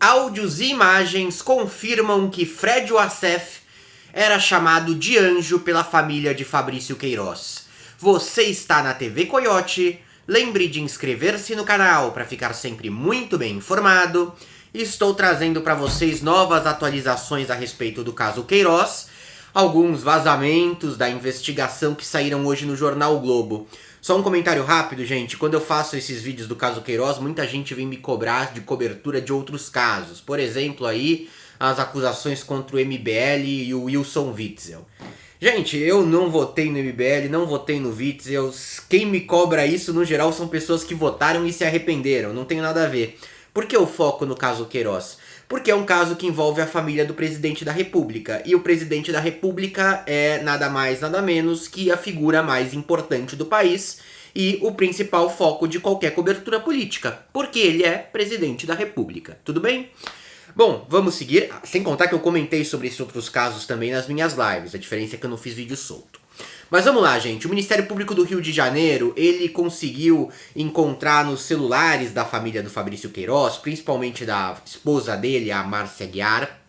Áudios e imagens confirmam que Fred Wassef era chamado de anjo pela família de Fabrício Queiroz. Você está na TV Coiote. Lembre de inscrever-se no canal para ficar sempre muito bem informado. Estou trazendo para vocês novas atualizações a respeito do caso Queiroz, alguns vazamentos da investigação que saíram hoje no jornal o Globo. Só um comentário rápido, gente. Quando eu faço esses vídeos do caso Queiroz, muita gente vem me cobrar de cobertura de outros casos. Por exemplo, aí, as acusações contra o MBL e o Wilson Witzel. Gente, eu não votei no MBL, não votei no Witzel. Quem me cobra isso, no geral, são pessoas que votaram e se arrependeram. Não tem nada a ver. Por que eu foco no caso Queiroz? Porque é um caso que envolve a família do presidente da República. E o presidente da República é nada mais, nada menos que a figura mais importante do país e o principal foco de qualquer cobertura política. Porque ele é presidente da República. Tudo bem? Bom, vamos seguir. Sem contar que eu comentei sobre esses outros casos também nas minhas lives. A diferença é que eu não fiz vídeo solto. Mas vamos lá, gente. O Ministério Público do Rio de Janeiro, ele conseguiu encontrar nos celulares da família do Fabrício Queiroz, principalmente da esposa dele, a Márcia Aguiar,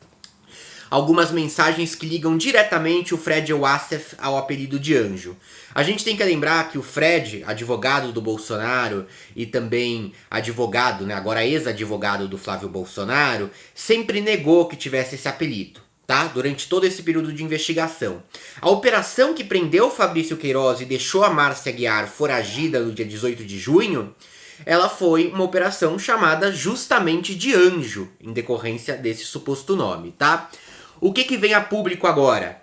algumas mensagens que ligam diretamente o Fred Wassef ao apelido de anjo. A gente tem que lembrar que o Fred, advogado do Bolsonaro e também advogado, né, agora ex-advogado do Flávio Bolsonaro, sempre negou que tivesse esse apelido. Tá? Durante todo esse período de investigação. A operação que prendeu Fabrício Queiroz e deixou a Márcia Aguiar foragida no dia 18 de junho, ela foi uma operação chamada justamente de anjo, em decorrência desse suposto nome, tá? O que vem a público agora?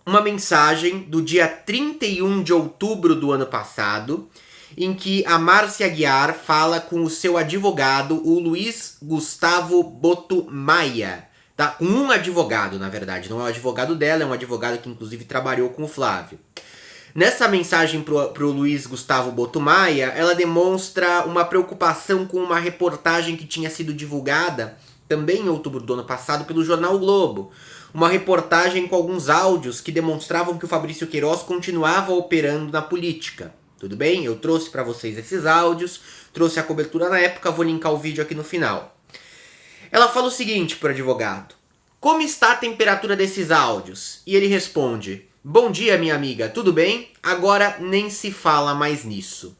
Uma mensagem do dia 31 de outubro do ano passado, em que a Márcia Aguiar fala com o seu advogado, o Luiz Gustavo Boto Maia. Tá? Um advogado, na verdade, não é o advogado dela, é um advogado que inclusive trabalhou com o Flávio. Nessa mensagem pro Luiz Gustavo Boto Maia, ela demonstra uma preocupação com uma reportagem que tinha sido divulgada, também em outubro do ano passado, pelo jornal o Globo. Uma reportagem com alguns áudios que demonstravam que o Fabrício Queiroz continuava operando na política. Tudo bem? Eu trouxe para vocês esses áudios, trouxe a cobertura na época, vou linkar o vídeo aqui no final. Ela fala o seguinte pro advogado: como está a temperatura desses áudios? E ele responde: bom dia, minha amiga, tudo bem? Agora nem se fala mais nisso.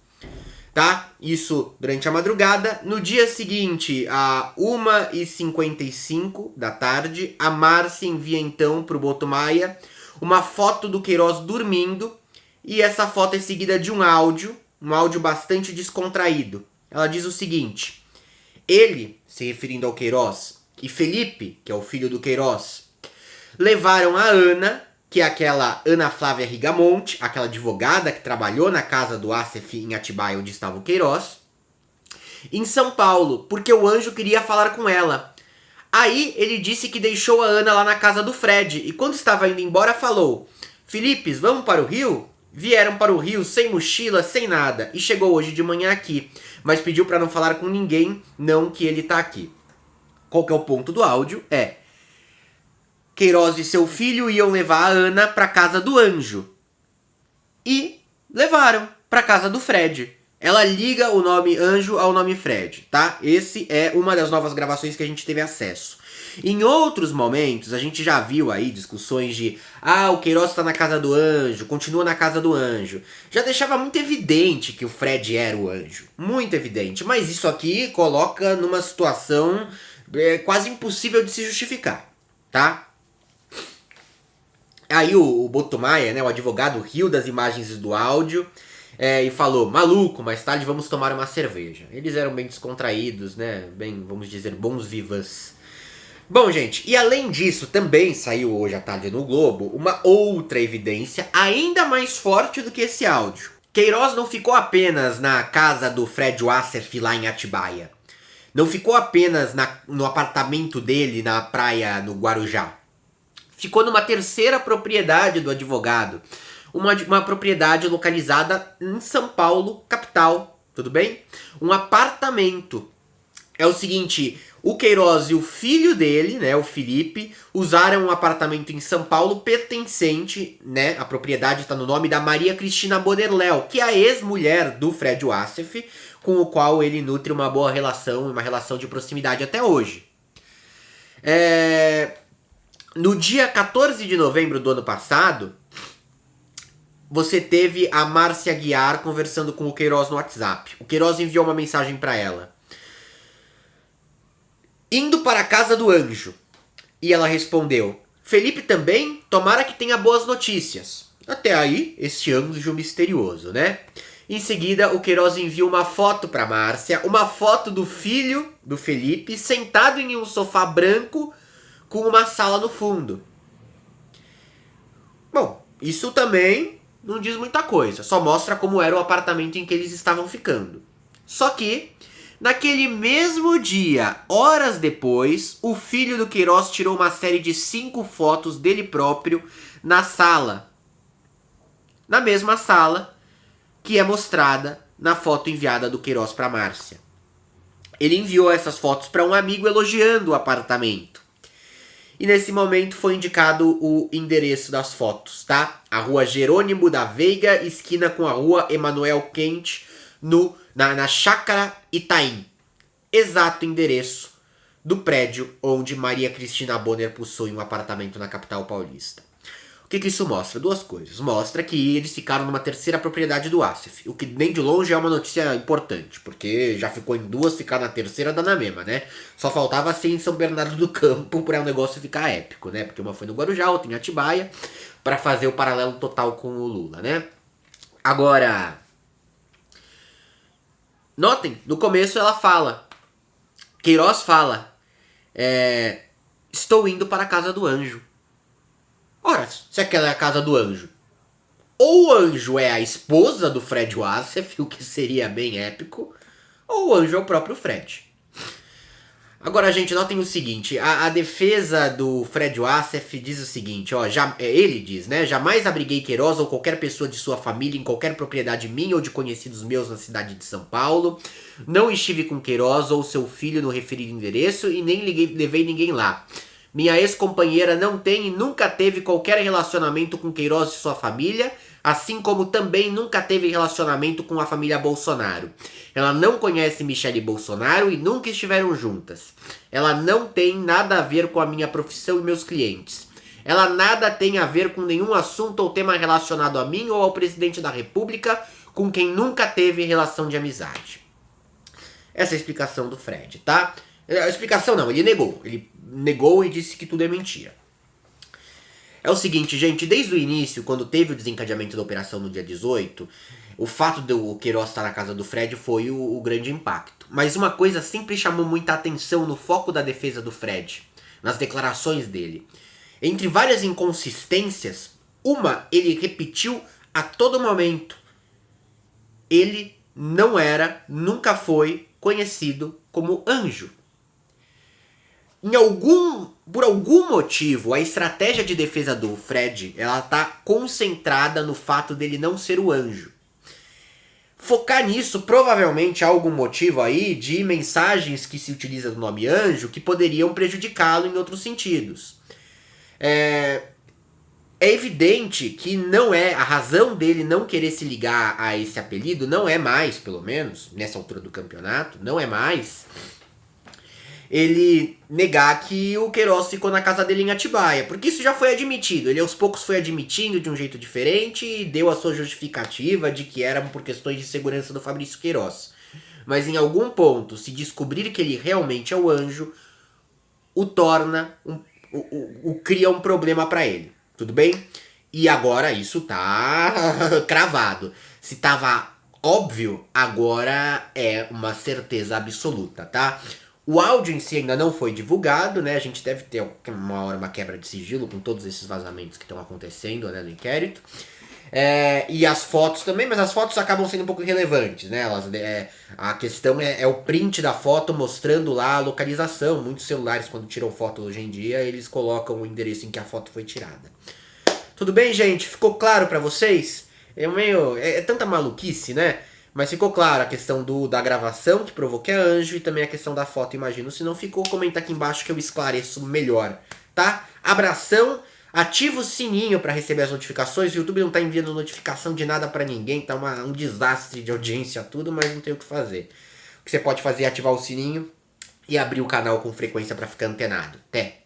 Tá? Isso durante a madrugada. No dia seguinte, a 1h55 da tarde, a Márcia envia então pro Boto Maia uma foto do Queiroz dormindo. E essa foto é seguida de um áudio bastante descontraído. Ela diz o seguinte: ele, se referindo ao Queiroz, e Felipe, que é o filho do Queiroz, levaram a Ana, que é aquela Ana Flávia Rigamonte, aquela advogada que trabalhou na casa do Wassef em Atibaia, onde estava o Queiroz, em São Paulo, porque o anjo queria falar com ela. Aí ele disse que deixou a Ana lá na casa do Fred, e quando estava indo embora falou: Felipe, vamos para o Rio? Vieram para o Rio sem mochila, sem nada, e chegou hoje de manhã aqui, mas pediu para não falar com ninguém, não que ele tá aqui. Qual que é o ponto do áudio? Queiroz e seu filho iam levar a Ana para casa do anjo. E levaram para casa do Fred. Ela liga o nome anjo ao nome Fred, tá? Esse é uma das novas gravações que a gente teve acesso. Em outros momentos, a gente já viu aí discussões de o Queiroz está na casa do anjo, continua na casa do anjo. Já deixava muito evidente que o Fred era o anjo. Muito evidente. Mas isso aqui coloca numa situação quase impossível de se justificar, tá? Aí o Boto Maia, né, o advogado, riu das imagens e do áudio e falou: maluco, mais tarde vamos tomar uma cerveja. Eles eram bem descontraídos, né, bem, vamos dizer, bons vivas. Bom, gente, e além disso, também saiu hoje à tarde no Globo uma outra evidência ainda mais forte do que esse áudio. Queiroz não ficou apenas na casa do Fred Wassef lá em Atibaia. Não ficou apenas no apartamento dele na praia no Guarujá. Ficou numa terceira propriedade do advogado. Uma propriedade localizada em São Paulo, capital. Tudo bem? Um apartamento. É o seguinte, O Queiroz e o filho dele, né, o Felipe, usaram um apartamento em São Paulo pertencente, né, a propriedade está no nome da Maria Cristina Bonerléu, que é a ex-mulher do Fred Wassef, com o qual ele nutre uma boa relação, uma relação de proximidade até hoje. No dia 14 de novembro do ano passado, você teve a Márcia Guiar conversando com o Queiroz no WhatsApp. O Queiroz enviou uma mensagem para ela. Indo para a casa do anjo. E ela respondeu: Felipe também? Tomara que tenha boas notícias. Até aí, este anjo misterioso, né? Em seguida, o Queiroz envia uma foto para Márcia, uma foto do filho do Felipe sentado em um sofá branco com uma sala no fundo. Bom, isso também não diz muita coisa, só mostra como era o apartamento em que eles estavam ficando. Só que, naquele mesmo dia, horas depois, o filho do Queiroz tirou uma série de 5 fotos dele próprio na sala. Na mesma sala que é mostrada na foto enviada do Queiroz para Márcia. Ele enviou essas fotos para um amigo elogiando o apartamento. E nesse momento foi indicado o endereço das fotos, tá? A rua Jerônimo da Veiga, esquina com a rua Emanuel Quente, na Chácara Itaim. Exato endereço do prédio onde Maria Cristina Bonner possui um apartamento na capital paulista. O que isso mostra? Duas coisas. Mostra que eles ficaram numa terceira propriedade do Wassef, o que nem de longe é uma notícia importante, porque já ficou em duas, ficar na terceira dá na mesma, né? Só faltava ser em São Bernardo do Campo para o negócio ficar épico, né? Porque uma foi no Guarujá, outra em Atibaia, para fazer o paralelo total com o Lula, né? Agora, notem, no começo ela fala, Queiroz fala, estou indo para a casa do anjo. Ora, se aquela é a casa do anjo, ou o anjo é a esposa do Fred Wassef, o que seria bem épico, ou o anjo é o próprio Fred. Agora, gente, notem o seguinte, a defesa do Fred Wassef diz o seguinte, ó, ele diz, né, jamais abriguei Queiroz ou qualquer pessoa de sua família em qualquer propriedade minha ou de conhecidos meus na cidade de São Paulo, não estive com Queiroz ou seu filho no referido endereço e nem levei ninguém lá. Minha ex-companheira não tem e nunca teve qualquer relacionamento com Queiroz e sua família, assim como também nunca teve relacionamento com a família Bolsonaro. Ela não conhece Michele Bolsonaro e nunca estiveram juntas. Ela não tem nada a ver com a minha profissão e meus clientes. Ela nada tem a ver com nenhum assunto ou tema relacionado a mim ou ao presidente da República, com quem nunca teve relação de amizade. Essa é a explicação do Fred, tá? A explicação não, ele negou. Ele negou e disse que tudo é mentira. É o seguinte, gente, desde o início, quando teve o desencadeamento da operação no dia 18, o fato do Queiroz estar na casa do Fred foi o grande impacto. Mas uma coisa sempre chamou muita atenção no foco da defesa do Fred, nas declarações dele. Entre várias inconsistências, ele repetiu a todo momento. Ele não era, nunca foi conhecido como anjo. Por algum motivo, a estratégia de defesa do Fred, ela tá concentrada no fato dele não ser o anjo. Focar nisso, provavelmente há algum motivo aí de mensagens que se utilizam do nome anjo que poderiam prejudicá-lo em outros sentidos. É evidente que não é a razão dele não querer se ligar a esse apelido, não é mais, pelo menos, nessa altura do campeonato, não é mais ele negar que o Queiroz ficou na casa dele em Atibaia, porque isso já foi admitido, ele aos poucos foi admitindo de um jeito diferente e deu a sua justificativa de que era por questões de segurança do Fabrício Queiroz. Mas em algum ponto, se descobrir que ele realmente é o anjo, o torna, cria um problema para ele, tudo bem? E agora isso tá cravado. Se tava óbvio, agora é uma certeza absoluta, tá? O áudio em si ainda não foi divulgado, né? A gente deve ter uma hora uma quebra de sigilo com todos esses vazamentos que estão acontecendo, né, no inquérito. E as fotos também, mas as fotos acabam sendo um pouco irrelevantes, né? A questão é o print da foto mostrando lá a localização. Muitos celulares, quando tiram foto hoje em dia, eles colocam o endereço em que a foto foi tirada. Tudo bem, gente? Ficou claro pra vocês? É tanta maluquice, né? Mas ficou claro a questão da gravação que provoquei a Anjo e também a questão da foto, imagino. Se não ficou, comenta aqui embaixo que eu esclareço melhor, tá? Abração, ativa o sininho para receber as notificações. O YouTube não tá enviando notificação de nada para ninguém, tá um desastre de audiência tudo, mas não tem o que fazer. O que você pode fazer é ativar o sininho e abrir o canal com frequência para ficar antenado. Até!